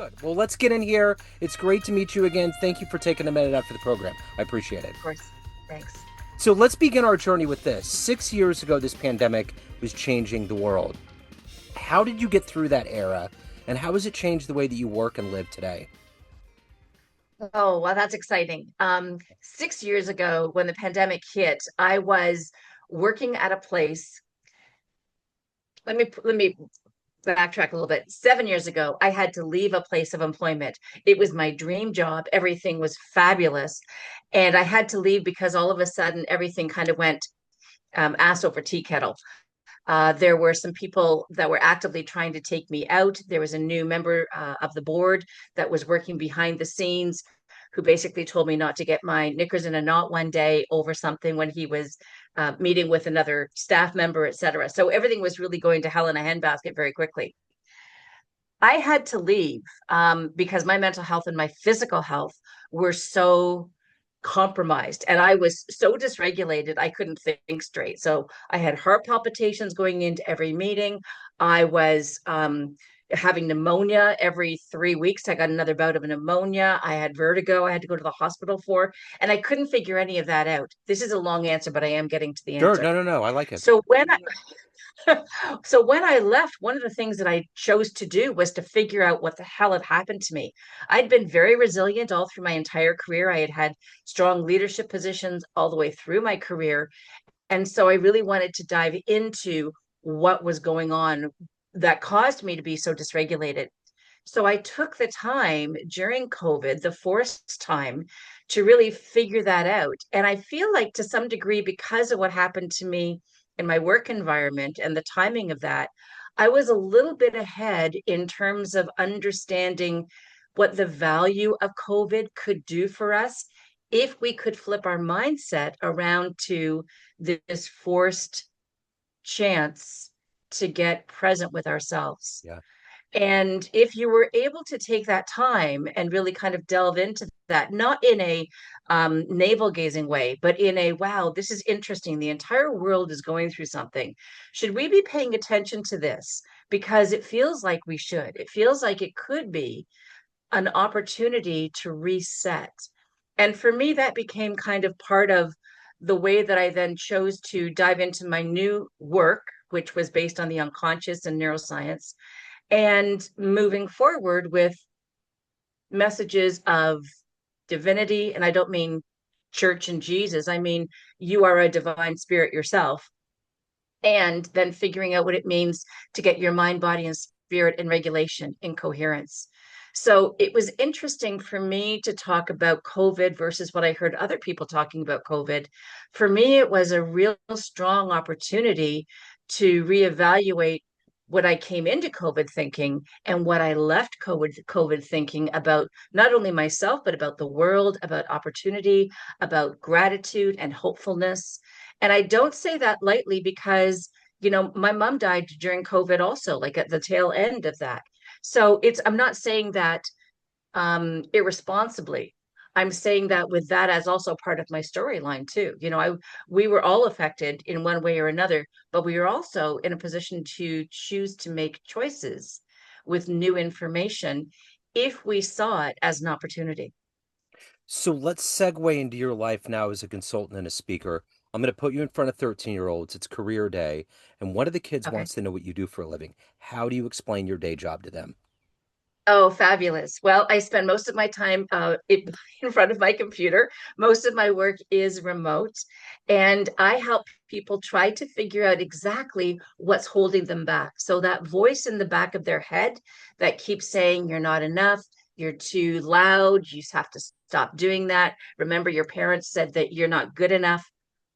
Good. Well, let's get in here. It's great to meet you again. Thank you for taking a minute out for the program. I appreciate it. Of course. Thanks. So let's begin our journey with this. 6 years ago, this pandemic was changing the world. How did you get through that era, and how has it changed the way that you work and live today? Oh, well, that's exciting. 6 years ago, when the pandemic hit, I was working at a place. Let me backtrack a little bit. 7 years ago, I had to leave a place of employment. It was my dream job. Everything was fabulous. And I had to leave because all of a sudden everything kind of went ass over tea kettle. There were some people that were actively trying to take me out. There was a new member of the board that was working behind the scenes who basically told me not to get my knickers in a knot one day over something when he was meeting with another staff member, et cetera. So everything was really going to hell in a handbasket very quickly. I had to leave because my mental health and my physical health were so compromised and I was so dysregulated I couldn't think straight. So I had heart palpitations going into every meeting. I was having pneumonia every 3 weeks. I got another bout of pneumonia. I had vertigo I had to go to the hospital for, and I couldn't figure any of that out. This is a long answer, but I am getting to the Sure. answer. No, no, no. I like it. So when I so when I left, one of the things that I chose to do was to figure out what the hell had happened to me. I'd been very resilient all through my entire career. I had had strong leadership positions all the way through my career. And so I really wanted to dive into what was going on that caused me to be so dysregulated. So I took the time during COVID, the forced time, to really figure that out. And I feel like to some degree, because of what happened to me in my work environment and the timing of that, I was a little bit ahead in terms of understanding what the value of COVID could do for us if we could flip our mindset around to this forced chance to get present with ourselves. Yeah. And if you were able to take that time and really kind of delve into that, not in a navel gazing way, but in a, wow, this is interesting. The entire world is going through something. Should we be paying attention to this? Because it feels like we should. It feels like it could be an opportunity to reset. And for me, that became kind of part of the way that I then chose to dive into my new work, which was based on the unconscious and neuroscience, and moving forward with messages of divinity. And I don't mean church and Jesus, I mean, you are a divine spirit yourself. And then figuring out what it means to get your mind, body, and spirit in regulation, in coherence. So it was interesting for me to talk about COVID versus what I heard other people talking about COVID. For me, it was a real strong opportunity to reevaluate what I came into COVID thinking and what I left COVID thinking about not only myself, but about the world, about opportunity, about gratitude and hopefulness. And I don't say that lightly because, my mom died during COVID also, like at the tail end of that. So I'm not saying that irresponsibly. I'm saying that with that as also part of my storyline too. We were all affected in one way or another, but we were also in a position to choose to make choices with new information if we saw it as an opportunity. So let's segue into your life now as a consultant and a speaker. I'm going to put you in front of 13-year-olds. It's career day, and one of the kids Okay. wants to know what you do for a living. How do you explain your day job to them? Oh, fabulous. Well, I spend most of my time in front of my computer. Most of my work is remote, and I help people try to figure out exactly what's holding them back. So that voice in the back of their head that keeps saying, you're not enough, you're too loud, you just have to stop doing that. Remember, your parents said that you're not good enough.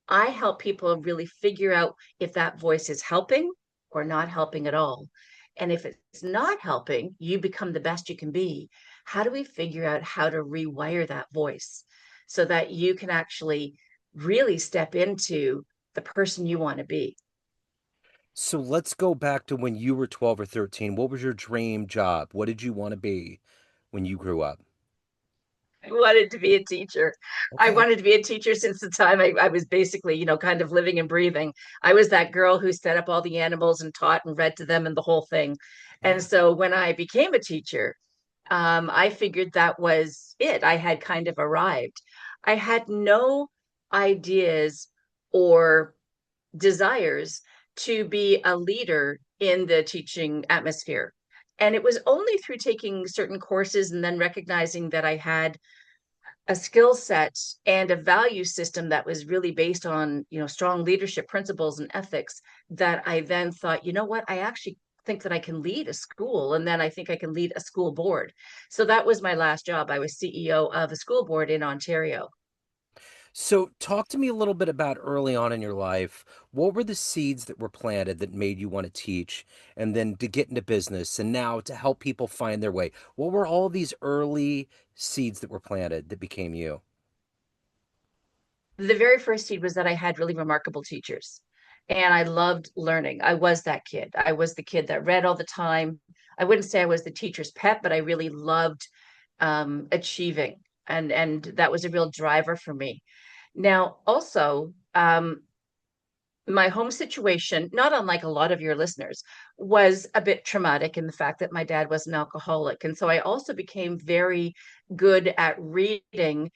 I help people really figure out if that voice is helping or not helping at all. And if it's not helping, you become the best you can be. How do we figure out how to rewire that voice so that you can actually really step into the person you want to be? So let's go back to when you were 12 or 13. What was your dream job? What did you want to be when you grew up? I wanted to be a teacher. I Okay. wanted to be a teacher since the time I was basically, kind of living and breathing. I was that girl who set up all the animals and taught and read to them and the whole thing. And Yeah. so when I became a teacher, I figured that was it. I had kind of arrived. I had no ideas or desires to be a leader in the teaching atmosphere. And it was only through taking certain courses and then recognizing that I had a skill set and a value system that was really based on, strong leadership principles and ethics, that I then thought, you know what, I actually think that I can lead a school, and then I think I can lead a school board. So that was my last job. I was CEO of a school board in Ontario. So, talk to me a little bit about early on in your life. What were the seeds that were planted that made you want to teach and then to get into business and now to help people find their way? What were all these early seeds that were planted that became you? The very first seed was that I had really remarkable teachers, and I loved learning. I was that kid. I was the kid that read all the time. I wouldn't say I was the teacher's pet, but I really loved achieving, and that was a real driver for me. Now, also, my home situation, not unlike a lot of your listeners, was a bit traumatic in the fact that my dad was an alcoholic. And so I also became very good at reading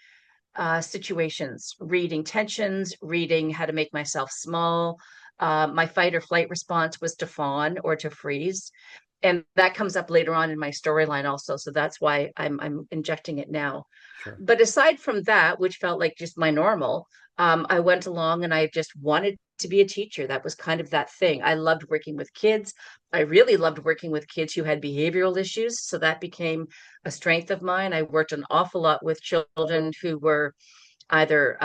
situations, reading tensions, reading how to make myself small. My fight or flight response was to fawn or to freeze. And that comes up later on in my storyline also. So that's why I'm injecting it now. Sure. But aside from that, which felt like just my normal, I went along and I just wanted to be a teacher. That was kind of that thing. I loved working with kids. I really loved working with kids who had behavioral issues. So that became a strength of mine. I worked an awful lot with children who were either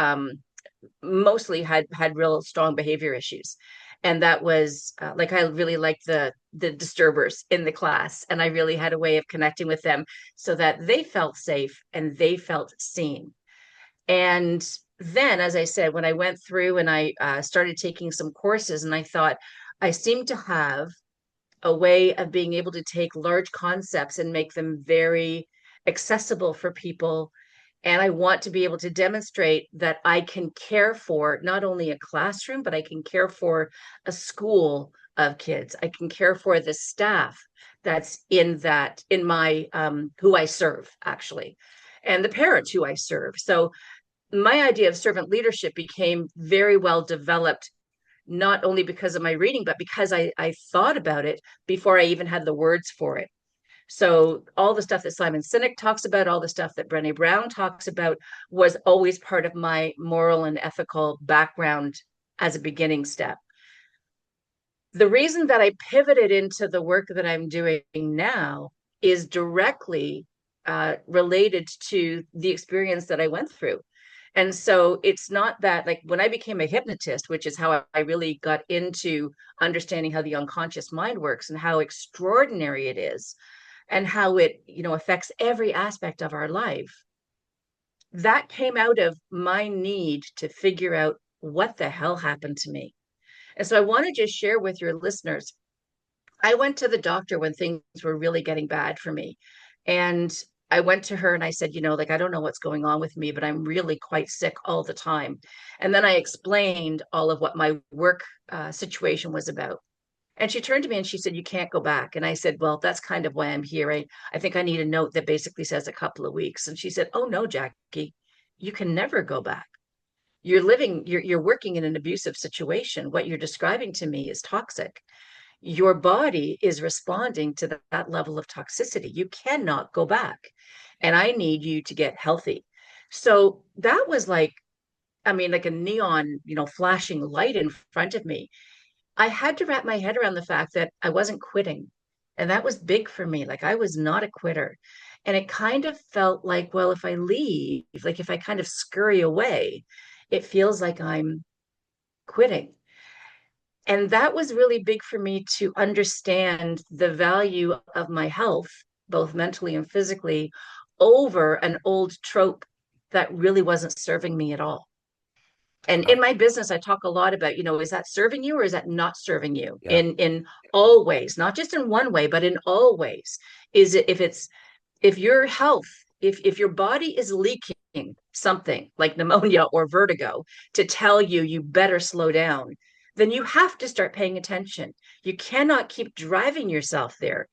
mostly had real strong behavior issues, and that was like I really liked the disturbers in the class, and I really had a way of connecting with them so that they felt safe and they felt seen. And then, as I said, when I went through and I started taking some courses, and I thought I seem to have a way of being able to take large concepts and make them very accessible for people. And I want to be able to demonstrate that I can care for not only a classroom, but I can care for a school of kids. I can care for the staff that's in my, who I serve, actually, and the parents who I serve. So my idea of servant leadership became very well developed, not only because of my reading, but because I thought about it before I even had the words for it. So all the stuff that Simon Sinek talks about, all the stuff that Brené Brown talks about, was always part of my moral and ethical background as a beginning step. The reason that I pivoted into the work that I'm doing now is directly related to the experience that I went through. And so it's not that, like, when I became a hypnotist, which is how I really got into understanding how the unconscious mind works and how extraordinary it is and how it, affects every aspect of our life. That came out of my need to figure out what the hell happened to me. And so I want to just share with your listeners, I went to the doctor when things were really getting bad for me. And I went to her and I said, like, I don't know what's going on with me, but I'm really quite sick all the time. And then I explained all of what my work situation was about. And she turned to me and she said, "You can't go back." And I said, "Well, that's kind of why I'm here. I think I need a note that basically says a couple of weeks." And she said, "Oh, no, Jackie, you can never go back. You're working in an abusive situation. What you're describing to me is toxic. Your body is responding to that level of toxicity. You cannot go back. And I need you to get healthy." So that was like, I mean, like a neon, flashing light in front of me. I had to wrap my head around the fact that I wasn't quitting. And that was big for me. Like, I was not a quitter. And it kind of felt like, well, if I leave, like if I kind of scurry away, it feels like I'm quitting. And that was really big for me to understand the value of my health, both mentally and physically, over an old trope that really wasn't serving me at all. And Uh, in my business, I talk a lot about, is that serving you or is that not serving you yeah. in all ways, not just in one way, but in all ways. Is it if your health, if your body is leaking something like pneumonia or vertigo to tell you you better slow down, then you have to start paying attention. You cannot keep driving yourself there.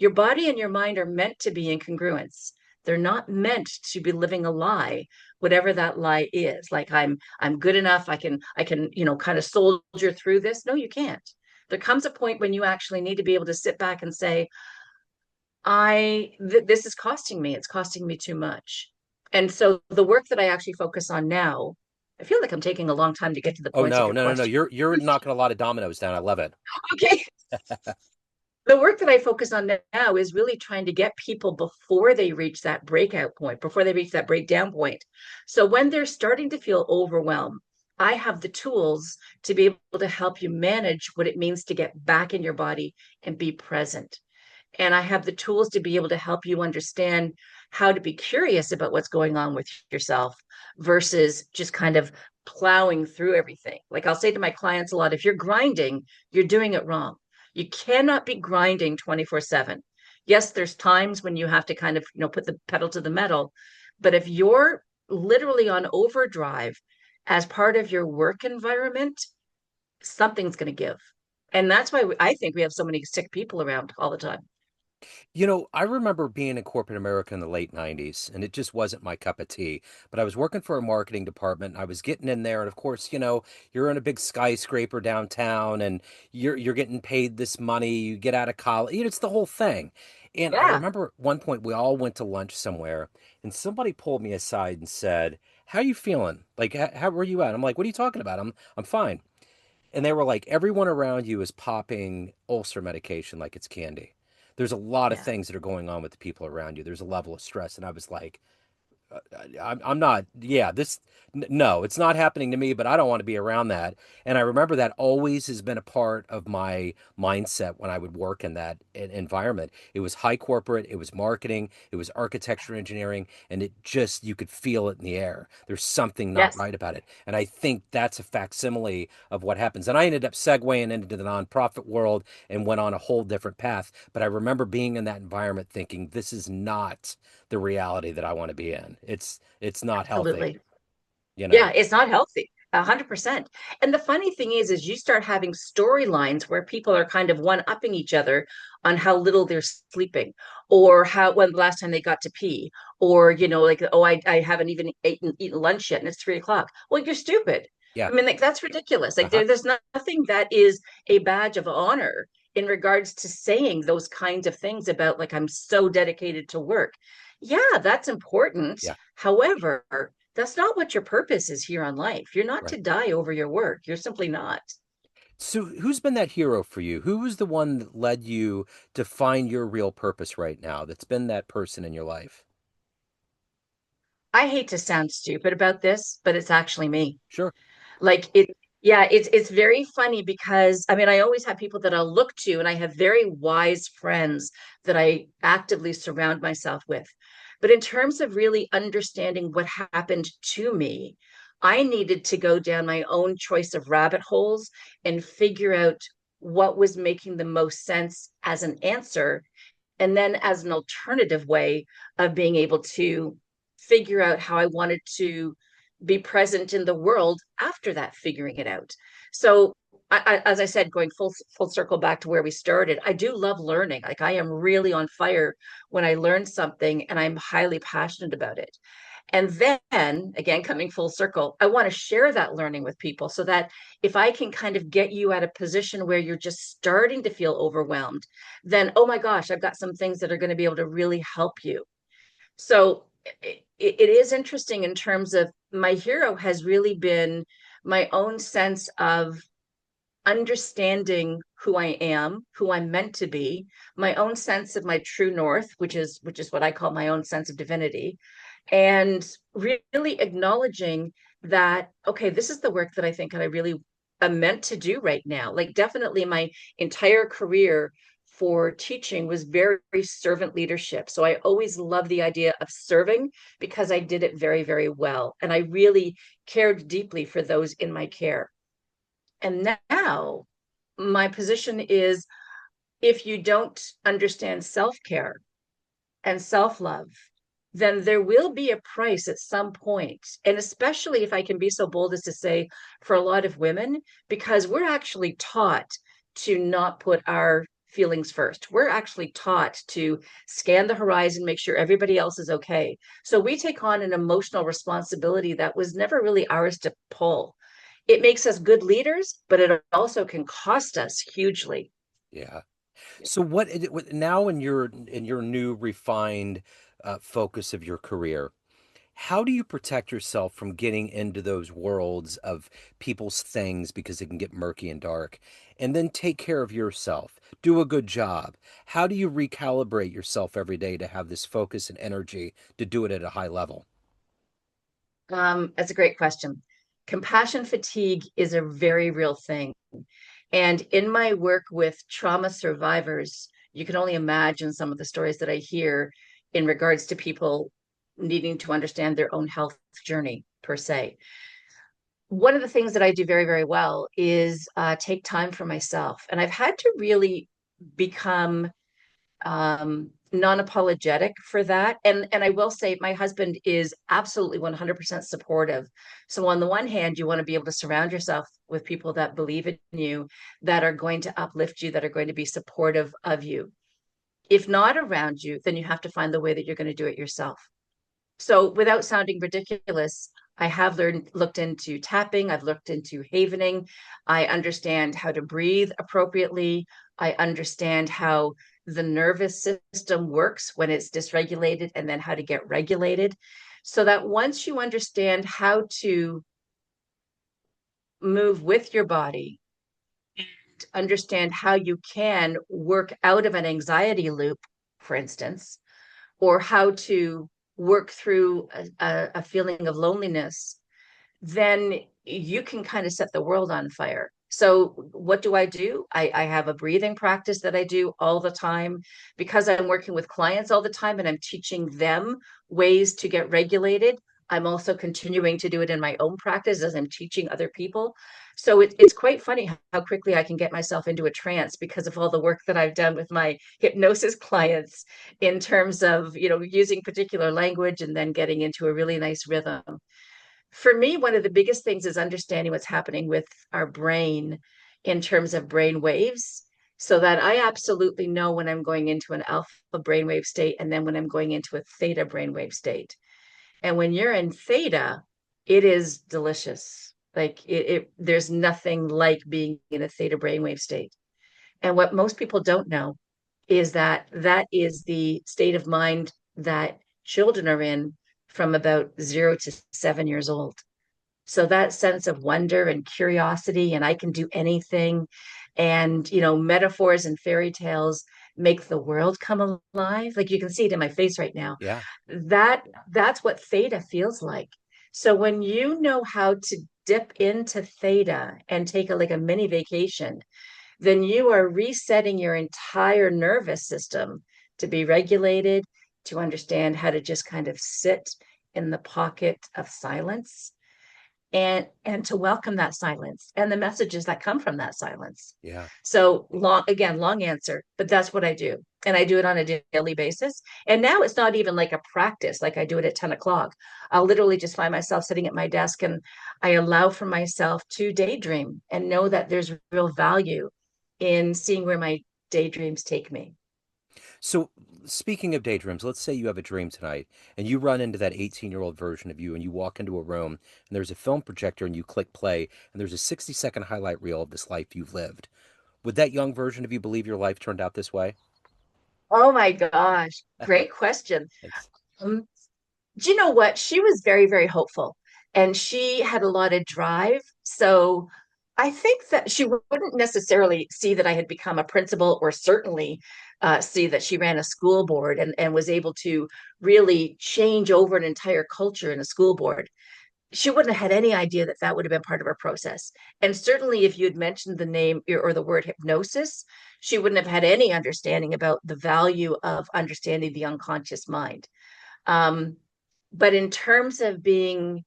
Your body and your mind are meant to be in congruence. They're not meant to be living a lie, whatever that lie is. Like I'm good enough, I can, kind of soldier through this. No, you can't. There comes a point when you actually need to be able to sit back and say, this is costing me. It's costing me too much. And so the work that I actually focus on now, I feel like I'm taking a long time to get to the Oh points of no, your no, no, no. question. You're knocking a lot of dominoes down. I love it. Okay. The work that I focus on now is really trying to get people before they reach that breakout point, before they reach that breakdown point. So when they're starting to feel overwhelmed, I have the tools to be able to help you manage what it means to get back in your body and be present. And I have the tools to be able to help you understand how to be curious about what's going on with yourself versus just kind of plowing through everything. Like I'll say to my clients a lot, if you're grinding, you're doing it wrong. You cannot be grinding 24/7. Yes, there's times when you have to kind of, put the pedal to the metal, but if you're literally on overdrive as part of your work environment, something's going to give. And that's why I think we have so many sick people around all the time. I remember being in corporate America in the late 90s, and it just wasn't my cup of tea. But I was working for a marketing department, and I was getting in there, and of course, you're in a big skyscraper downtown, and you're getting paid this money, you get out of college, it's the whole thing. And I Yeah. remember at one point we all went to lunch somewhere, and somebody pulled me aside and said, "How you feeling? Like, how were you at?" I'm like, "What are you talking about? I'm fine." And they were like, everyone around you is popping ulcer medication like it's candy. There's a lot of Yeah. things that are going on with the people around you. There's a level of stress. And I was like, I'm not, yeah, no, it's not happening to me, but I don't want to be around that. And I remember that always has been a part of my mindset when I would work in that environment. It was high corporate, it was marketing, it was architecture engineering, and it just, you could feel it in the air. There's something not Yes. right about it. And I think that's a facsimile of what happens. And I ended up segueing into the nonprofit world and went on a whole different path. But I remember being in that environment thinking, this is not the reality that I want to be in. It's not healthy, Absolutely. you know. Yeah, it's not healthy. 100%. And the funny thing is you start having storylines where people are kind of one-upping each other on how little they're sleeping, or how when the last time they got to pee, or like, oh, I haven't even eaten lunch yet, and it's 3 o'clock. Well, you're stupid. Yeah. I mean, like that's ridiculous. Like Uh-huh. there's nothing that is a badge of honor in regards to saying those kinds of things about like I'm so dedicated to work. Yeah, that's important. Yeah. However, that's not what your purpose is here on life. You're not Right. to die over your work. You're simply not. So who's been that hero for you? Who was the one that led you to find your real purpose right now? That's been that person in your life? I hate to sound stupid about this, but it's actually me. Sure. Like it, yeah, it's very funny because I mean, I always have people that I'll look to, and I have very wise friends that I actively surround myself with. But in terms of really understanding what happened to me, I needed to go down my own choice of rabbit holes and figure out what was making the most sense as an answer, and then as an alternative way of being able to figure out how I wanted to be present in the world after that, figuring it out. So as I said, going full circle back to where we started, I do love learning. Like I am really on fire when I learn something and I'm highly passionate about it. And then again, coming full circle, I want to share that learning with people so that if I can kind of get you at a position where you're just starting to feel overwhelmed, then, oh my gosh, I've got some things that are going to be able to really help you. So it is interesting in terms of my hero has really been my own sense of understanding who I am, who I'm meant to be, my own sense of my true north, which is what I call my own sense of divinity, and really acknowledging that, okay, this is the work that I think I really am meant to do right now. Like definitely my entire career for teaching was very, very servant leadership. So I always loved the idea of serving because I did it very, very well. And I really cared deeply for those in my care. And now my position is if you don't understand self-care and self-love, then there will be a price at some point. And especially if I can be so bold as to say for a lot of women, because we're actually taught to not put our feelings first. We're actually taught to scan the horizon, make sure everybody else is okay. So we take on an emotional responsibility that was never really ours to pull. It makes us good leaders, but it also can cost us hugely. Yeah. So now in your new refined focus of your career, how do you protect yourself from getting into those worlds of people's things because it can get murky and dark, and then take care of yourself, do a good job? How do you recalibrate yourself every day to have this focus and energy to do it at a high level? That's a great question. Compassion fatigue is a very real thing. And in my work with trauma survivors, you can only imagine some of the stories that I hear in regards to people needing to understand their own health journey, per se. One of the things that I do very, very well is take time for myself. And I've had to really become non-apologetic for that. And I will say my husband is absolutely 100% supportive. So on the one hand, you want to be able to surround yourself with people that believe in you, that are going to uplift you, that are going to be supportive of you. If not around you, then you have to find the way that you're going to do it yourself. So without sounding ridiculous, I have looked into tapping, I've looked into havening. I understand how to breathe appropriately. I understand how the nervous system works when it's dysregulated and then how to get regulated. So that once you understand how to move with your body, understand how you can work out of an anxiety loop, for instance, or how to work through a feeling of loneliness, then you can kind of set the world on fire. So what do? I have a breathing practice that I do all the time because I'm working with clients all the time and I'm teaching them ways to get regulated. I'm also continuing to do it in my own practice as I'm teaching other people. So it's quite funny how quickly I can get myself into a trance because of all the work that I've done with my hypnosis clients in terms of, using particular language and then getting into a really nice rhythm. For me, one of the biggest things is understanding what's happening with our brain in terms of brain waves, so that I absolutely know when I'm going into an alpha brainwave state and then when I'm going into a theta brainwave state. And when you're in theta, it is delicious. Like there's nothing like being in a theta brainwave state. And what most people don't know is that that is the state of mind that children are in from about 0 to 7 years old. So that sense of wonder and curiosity, and I can do anything, and metaphors and fairy tales make the world come alive. Like you can see it in my face right now. Yeah. That's what theta feels like. So when you know how to dip into theta and take like a mini vacation, then you are resetting your entire nervous system to be regulated, to understand how to just kind of sit in the pocket of silence and to welcome that silence and the messages that come from that silence. Yeah. So long answer, but that's what I do. And I do it on a daily basis. And now it's not even like a practice, like I do it at 10 o'clock. I'll literally just find myself sitting at my desk and I allow for myself to daydream and know that there's real value in seeing where my daydreams take me. So, speaking of daydreams, let's say you have a dream tonight and you run into that 18-year-old version of you and you walk into a room and there's a film projector and you click play and there's a 60-second highlight reel of this life you've lived. Would that young version of you believe your life turned out this way? Oh my gosh, great question. Thanks. Um, do you know what? She was very, very hopeful and she had a lot of drive. So I think that she wouldn't necessarily see that I had become a principal or certainly see that she ran a school board and was able to really change over an entire culture in a school board. She wouldn't have had any idea that that would have been part of her process. And certainly, if you had mentioned the name or the word hypnosis, she wouldn't have had any understanding about the value of understanding the unconscious mind. Um, but in terms of being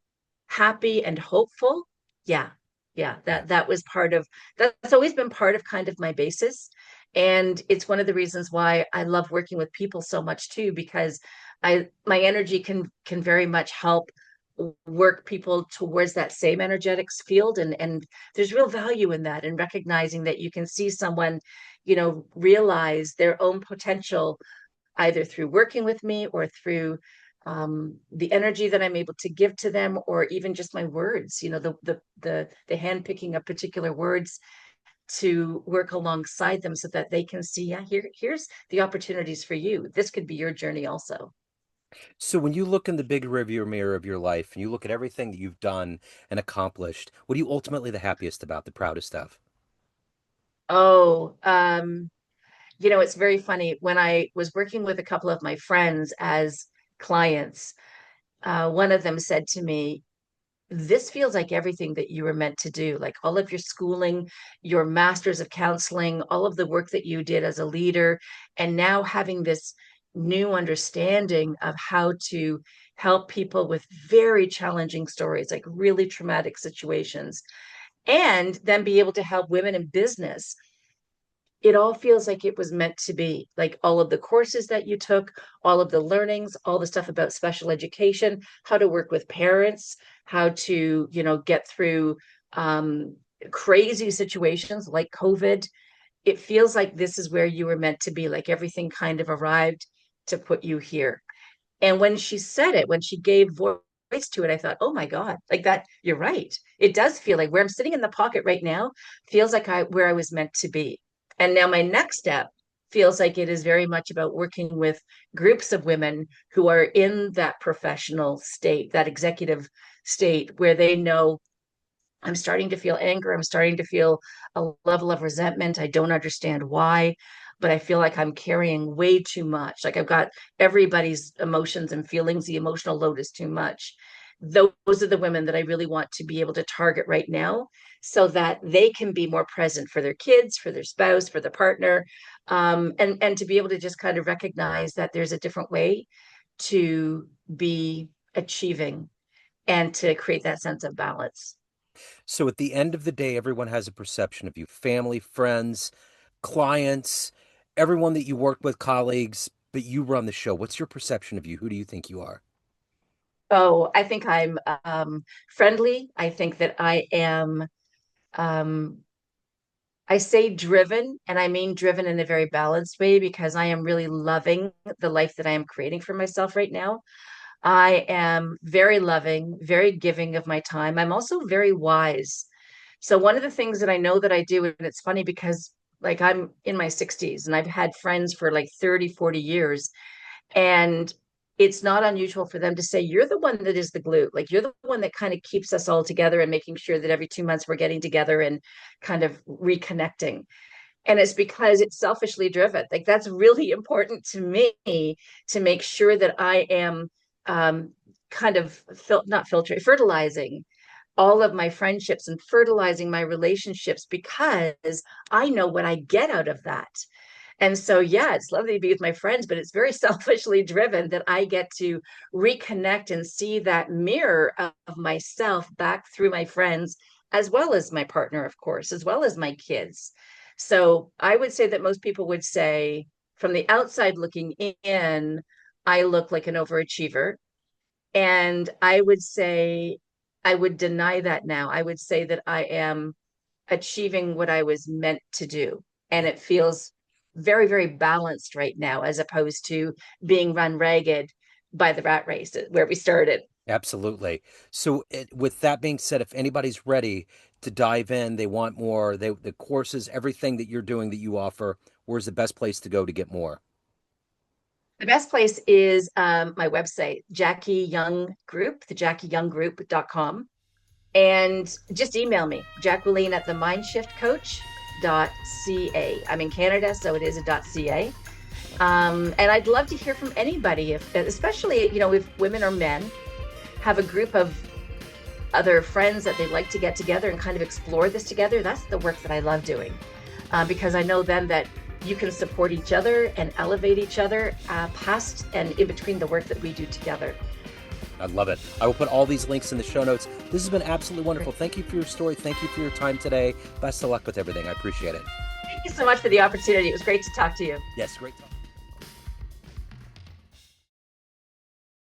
happy and hopeful, yeah, yeah, Yeah. that was part of that's always been part of kind of my basis. And it's one of the reasons why I love working with people so much too, because my energy can very much help work people towards that same energetics field. And there's real value in that and recognizing that you can see someone realize their own potential, either through working with me or through the energy that I'm able to give to them, or even just my words, the hand picking of particular words to work alongside them so that they can see, yeah, here's the opportunities for you. This could be your journey also. So when you look in the big rearview mirror of your life and you look at everything that you've done and accomplished, what are you ultimately the happiest about, the proudest of? Oh, it's very funny. When I was working with a couple of my friends as clients, one of them said to me, this feels like everything that you were meant to do, like all of your schooling, your masters of counseling, all of the work that you did as a leader, and now having this new understanding of how to help people with very challenging stories, like really traumatic situations, and then be able to help women in business. It all feels like it was meant to be, like all of the courses that you took, all of the learnings, all the stuff about special education, how to work with parents, how to get through um, crazy situations like COVID. It feels like this is where you were meant to be, like everything kind of arrived to put you here. And when she said it, when she gave voice to it, I thought, oh my God, like that, you're right. It does feel like where I'm sitting in the pocket right now feels like where I was meant to be. And now my next step feels like it is very much about working with groups of women who are in that professional state, that executive state, where they know I'm starting to feel anger. I'm starting to feel a level of resentment. I don't understand why, but I feel like I'm carrying way too much. Like I've got everybody's emotions and feelings. The emotional load is too much. Those are the women that I really want to be able to target right now so that they can be more present for their kids, for their spouse, for their partner, and to be able to just kind of recognize that there's a different way to be achieving and to create that sense of balance. So at the end of the day, everyone has a perception of you, family, friends, clients, everyone that you work with, colleagues, but you run the show. What's your perception of you? Who do you think you are? Oh, I think I'm friendly. I think that I am, um, I say driven, and I mean driven in a very balanced way because I am really loving the life that I am creating for myself right now. I am very loving, very giving of my time. I'm also very wise. So one of the things that I know that I do, and it's funny because like I'm in my 60s and I've had friends for like 30, 40 years. And it's not unusual for them to say, you're the one that is the glue. Like you're the one that kind of keeps us all together and making sure that every 2 months we're getting together and kind of reconnecting. And it's because it's selfishly driven. Like that's really important to me to make sure that I am kind of not filtering, fertilizing all of my friendships and fertilizing my relationships because I know what I get out of that. And so, yeah, it's lovely to be with my friends, but it's very selfishly driven that I get to reconnect and see that mirror of myself back through my friends, as well as my partner, of course, as well as my kids. So I would say that most people would say, from the outside looking in, I look like an overachiever. And I would say, I would deny that now. I would say that I am achieving what I was meant to do. And it feels very, very balanced right now, as opposed to being run ragged by the rat race where we started. Absolutely. So, with that being said, if anybody's ready to dive in, they want more, the courses, everything that you're doing that you offer, where's the best place to go to get more? The best place is my website, Jackie Young Group, the JackieYoungGroup.com. And just email me, Jacqueline at the mindshiftcoach.ca. I'm in Canada, so it is a .ca. And I'd love to hear from anybody, if, especially, if women or men have a group of other friends that they'd like to get together and kind of explore this together. That's the work that I love doing because I know then that you can support each other and elevate each other past and in between the work that we do together. I love it. I will put all these links in the show notes. This has been absolutely wonderful. Thank you for your story. Thank you for your time today. Best of luck with everything. I appreciate it. Thank you so much for the opportunity. It was great to talk to you. Yes, great.